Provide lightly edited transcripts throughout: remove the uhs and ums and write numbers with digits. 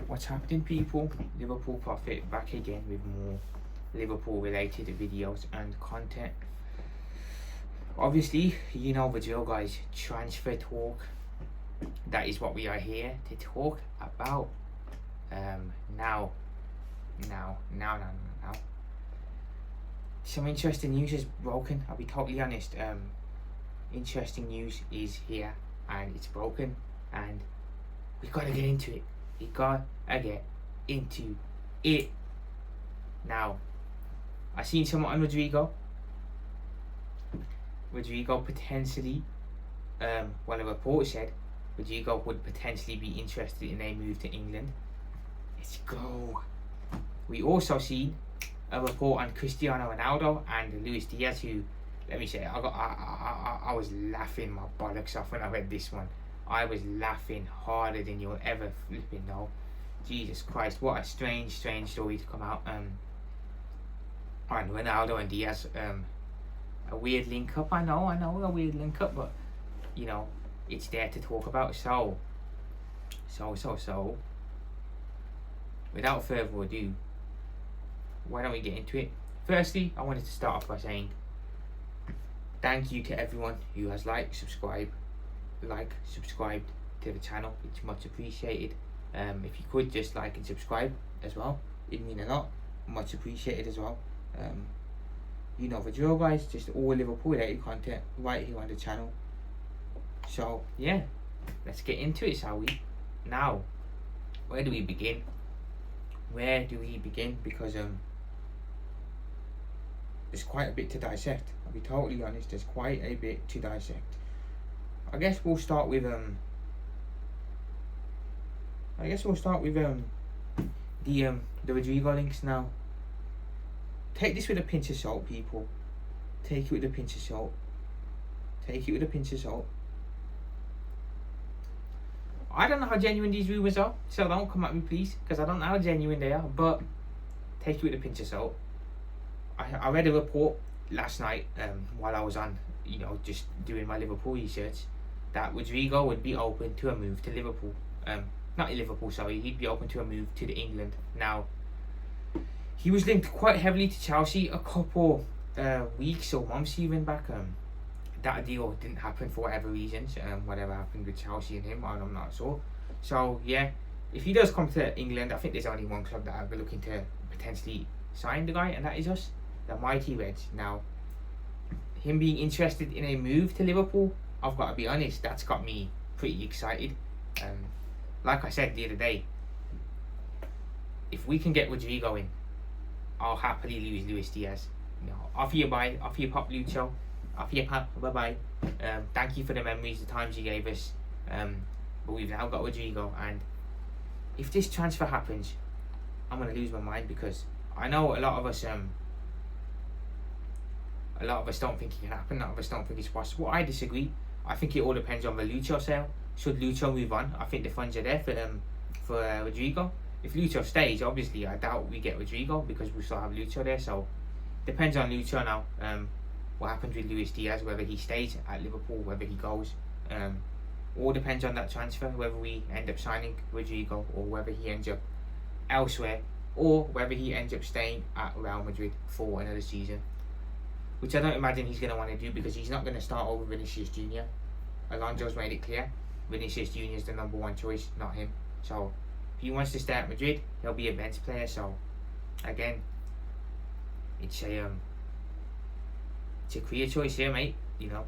What's happening, people? Liverpool Prophet back again with more Liverpool related videos and content. Obviously, you know the drill, guys. Transfer talk. That is what we are here to talk about. Now. Some interesting news has broken. I'll be totally honest. Interesting news is here and it's broken, and we gotta get into it. We gotta get into it. Now, I seen someone on Rodrigo. Rodrigo potentially, a report said Rodrigo would potentially be interested in a move to England. Let's go. We also seen a report on Cristiano Ronaldo and Luis Diaz, who, let me say, I was laughing my bollocks off when I read this one. I was laughing harder than you'll ever flipping know. Jesus Christ, what a strange story to come out. On Ronaldo and Diaz. A weird link up. I know, a weird link up, but you know, it's there to talk about. So. Without further ado, why don't we get into it? Firstly, I wanted to start off by saying thank you to everyone who has subscribed to the channel. It's much appreciated. If you could just like and subscribe as well, it'd mean a lot. Much appreciated as well. You know the drill, guys. Just all Liverpool related content right here on the channel. So yeah, let's get into it, shall we? Now, where do we begin? Because there's quite a bit to dissect. I'll be totally honest. There's quite a bit to dissect. I guess we'll start with the Rodrigo links now. Take this with a pinch of salt, people. Take it with a pinch of salt. I don't know how genuine these rumours are, so don't come at me, please, because I don't know how genuine they are, but take it with a pinch of salt. I read a report last night while I was on, just doing my Liverpool research, that Rodrigo would be open to a move to Liverpool. Not Liverpool, sorry, he'd be open to a move to the England. Now, he was linked quite heavily to Chelsea a couple weeks or months even back. That deal didn't happen for whatever reasons. Whatever happened with Chelsea and him, I'm not sure. So yeah, if he does come to England, I think there's only one club that I'll be looking to potentially sign the guy, and that is us, the mighty Reds. Now, him being interested in a move to Liverpool, I've got to be honest, that's got me pretty excited. Like I said the other day, if we can get Rodrigo in, I'll happily lose Luis Diaz. Off your bye, off your pop, Lucho. Off your pop, bye-bye. Thank you for the memories, the times you gave us. But we've now got Rodrigo, and if this transfer happens, I'm going to lose my mind, because I know a lot of us don't think it can happen. A lot of us don't think it's possible. I disagree. I think it all depends on the Lucho sale. Should Lucho move on, I think the funds are there for Rodrigo. If Lucho stays, obviously I doubt we get Rodrigo, because we still have Lucho there. So depends on Lucho now. What happens with Luis Diaz, whether he stays at Liverpool, whether he goes. All depends on that transfer, whether we end up signing Rodrigo or whether he ends up elsewhere, or whether he ends up staying at Real Madrid for another season, which I don't imagine he's going to want to do, because he's not going to start over Vinicius Jr. Alonso's made it clear Vinicius Jr. is the number one choice, not him. So if he wants to stay at Madrid, he'll be a bench player. So again, it's a career choice here, mate.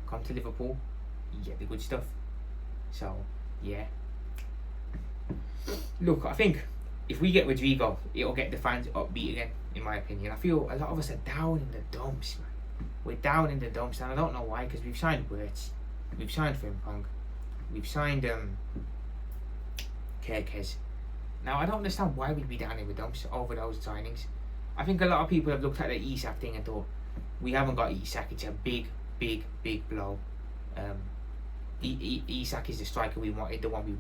Come to Liverpool, you get the good stuff. So yeah, look, I think if we get Rodrigo, it'll get the fans upbeat again, in my opinion. I feel a lot of us are down in the dumps, man. We're down in the dumps, and I don't know why, because we've signed Wirtz, we've signed Frimpong, we've signed Kerkez. Now, I don't understand why we'd be down in the dumps over those signings. I think a lot of people have looked at the Isak thing and thought, we haven't got Isak, it's a big blow. Isak is the striker we wanted, the one we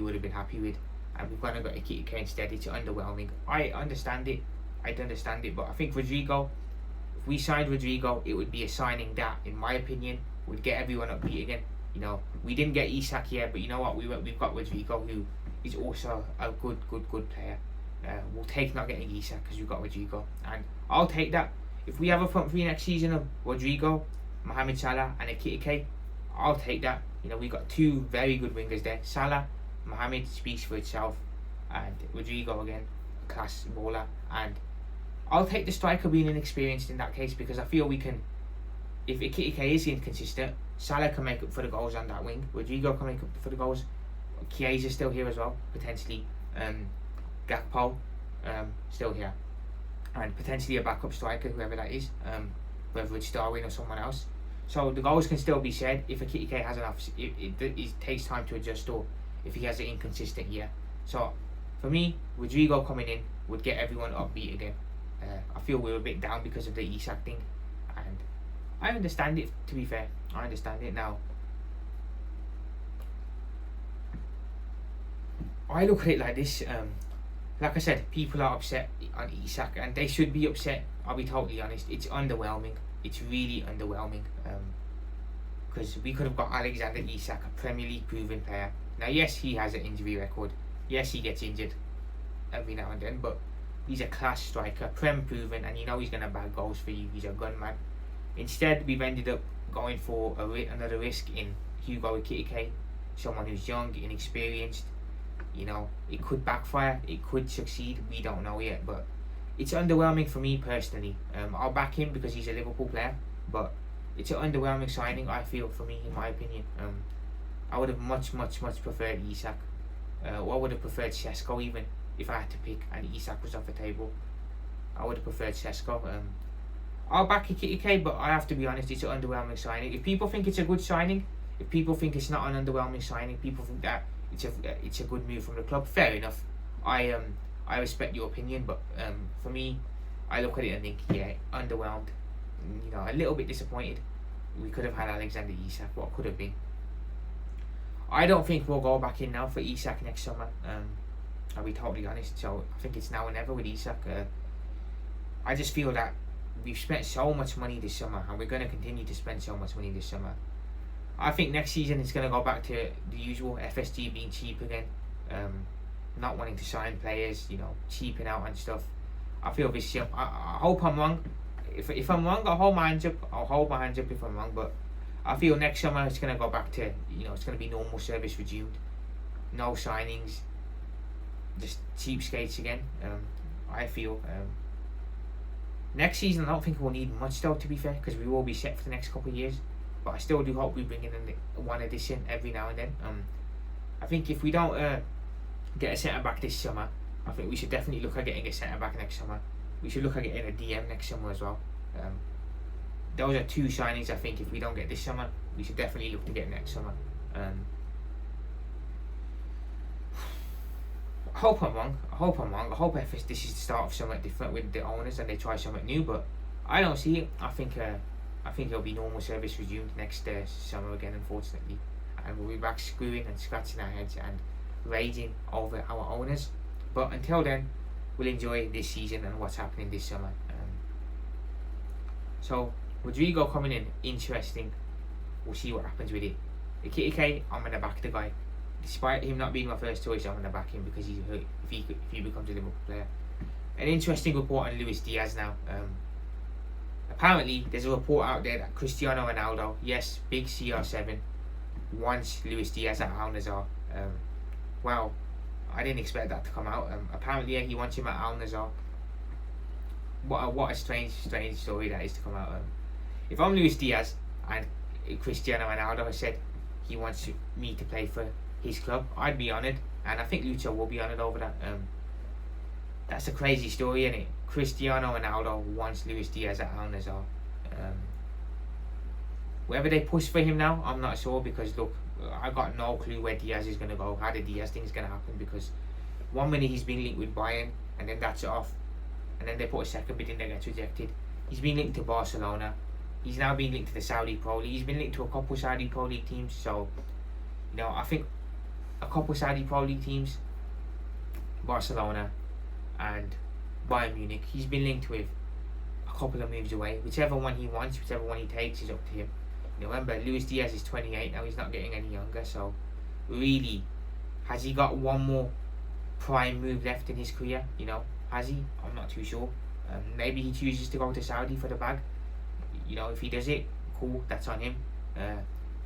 would have been happy with, and we've got to get Kitty instead. It's underwhelming. I understand it, but I think Rodrigo, if we signed Rodrigo, it would be a signing that, in my opinion, would get everyone upbeat again. We didn't get Isak yet, but you know what, we've got Rodrigo, who is also a good player. We'll take not getting Isak because we've got Rodrigo, and I'll take that. If we have a front three next season of Rodrigo, Mohamed Salah, and Ekitike, I'll take that. You know, we've got two very good wingers there. Salah, Mohamed speaks for itself, and Rodrigo again, a class baller. And I'll take the striker being inexperienced in that case, because I feel we can. If Ekitike is inconsistent, Salah can make up for the goals on that wing. Rodrigo can make up for the goals. Chiesa still here as well, potentially. Gakpo still here, and potentially a backup striker, whoever that is, whether it's Darwin or someone else. So the goals can still be said if Ekitike has enough. It takes time to adjust, or if he has an inconsistent year. So for me, Rodrigo coming in would get everyone upbeat again. I feel we were a bit down because of the Isak thing, and I understand it. To be fair, I understand it now. I look at it like this. Like I said, people are upset on Isak, and they should be upset. I'll be totally honest. It's underwhelming. It's really underwhelming. Because we could have got Alexander Isak, a Premier League proven player. Now, yes, he has an injury record. Yes, he gets injured every now and then, but he's a class striker, Prem proven, and you know he's going to bag goals for you. He's a gunman. Instead, we've ended up going for another risk in Hugo Ekitike, someone who's young, inexperienced. You know, it could backfire, it could succeed, we don't know yet, but it's underwhelming for me personally. I'll back him because he's a Liverpool player, but it's an underwhelming signing, I feel, for me, in my opinion. I would have much preferred Isak. Or I would have preferred Sesko even, if I had to pick, and Isak was off the table. I would have preferred Sesko. I'll back Ekitike, but I have to be honest, it's an underwhelming signing. If people think it's a good signing, if people think it's not an underwhelming signing, people think that it's a good move from the club, fair enough. I respect your opinion, but for me, I look at it and think, yeah, underwhelmed. You know, a little bit disappointed. We could have had Alexander Isak. What could have been? I don't think we'll go back in now for Isak next summer. I'll be totally honest. So I think it's now or never with Isak. I just feel that we've spent so much money this summer, and we're going to continue to spend so much money this summer. I think next season it's going to go back to the usual, FSG being cheap again, not wanting to sign players, you know, cheaping out and stuff. I feel this year, I hope I'm wrong. If I'm wrong, I'll hold my hands up. I'll hold my hands up if I'm wrong, but I feel next summer it's going to go back to, you know, it's going to be normal service resumed. No signings, just cheapskates again. I feel. Next season I don't think we'll need much though, to be fair, because we will be set for the next couple of years. But I still do hope we bring in one addition every now and then. I think if we don't get a centre back this summer, I think we should definitely look at getting a centre back next summer. We should look at getting a DM next summer as well. Those are two signings I think if we don't get this summer, we should definitely look to get next summer. I hope I'm wrong. I hope this is the start of something different with the owners and they try something new, but I don't see it. I think it'll be normal service resumed next summer again, unfortunately, and we'll be back screwing and scratching our heads and raging over our owners. But until then, we'll enjoy this season and what's happening this summer. So Rodrigo coming in, interesting. We'll see what happens with it. Ekitike, I'm gonna back the guy, despite him not being my first choice. I'm gonna back him because he's hurt if he becomes a Liverpool player. An interesting report on Luis Diaz now. Apparently, there's a report out there that Cristiano Ronaldo, yes, big CR7, wants Luis Diaz at Al Nassr. Wow, I didn't expect that to come out. Apparently, yeah, he wants him at Al Nassr. What a strange story that is to come out. If I'm Luis Diaz and Cristiano Ronaldo has said he wants me to play for his club, I'd be honoured, and I think Lucho will be honoured over that. That's a crazy story, isn't it? Cristiano Ronaldo wants Luis Diaz at Al Nassr. Whether they push for him now, I'm not sure, because look, I got no clue where Diaz is going to go, how the Diaz thing is going to happen, because 1 minute he's been linked with Bayern, and then that's off, and then they put a second bid in that gets rejected. He's been linked to Barcelona. He's now been linked to the Saudi Pro League. He's been linked to a couple Saudi Pro League teams, so, you know, I think a couple Saudi Pro League teams, Barcelona and Bayern Munich, he's been linked with a couple of moves away. Whichever one he wants, whichever one he takes is up to him. You know, remember, Luis Diaz is 28 now, he's not getting any younger, so really Has he got one more prime move left in his career? You know, has he? I'm not too sure. Maybe he chooses to go to Saudi for the bag. You know, if he does it, cool, that's on him.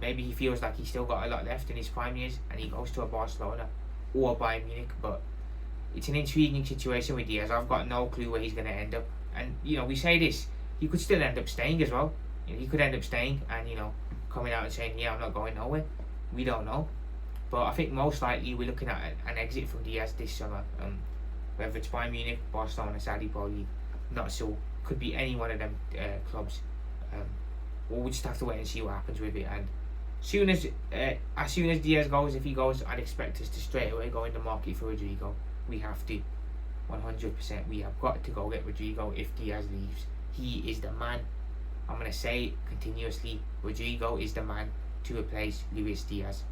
Maybe he feels like he's still got a lot left in his prime years and he goes to a Barcelona or Bayern Munich. But it's an intriguing situation with Diaz. I've got no clue where he's going to end up. And, you know, we say this, he could still end up staying as well. You know, he could end up staying and, you know, coming out and saying, yeah, I'm not going nowhere. We don't know. But I think most likely we're looking at an exit from Diaz this summer. Whether it's Bayern Munich, Barcelona, Saudi Pro League, not sure. Could be any one of them clubs. We'll just have to wait and see what happens with it. And as soon as Diaz goes, if he goes, I'd expect us to straight away go in the market for Rodrigo. We have to, 100%. We have got to go get Rodrigo if Diaz leaves. He is the man. I'm gonna say it continuously. Rodrigo is the man to replace Luis Diaz.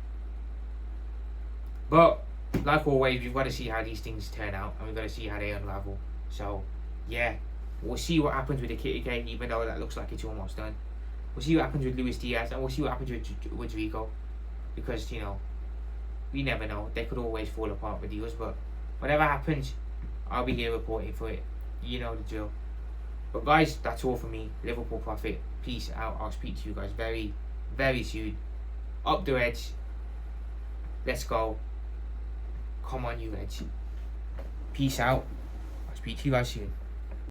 But like always, we've got to see how these things turn out, and we've got to see how they unravel. So yeah, we'll see what happens with the kitty game, even though that looks like it's almost done. We'll see what happens with Luis Diaz, and we'll see what happens with Rodrigo, because, you know, we never know. They could always fall apart with deals, but whatever happens, I'll be here reporting for it. You know the drill. But guys, that's all for me. Liverpool Prophet. Peace out. I'll speak to you guys very, very soon. Up the Reds. Let's go. Come on, you Reds. Peace out. I'll speak to you guys soon.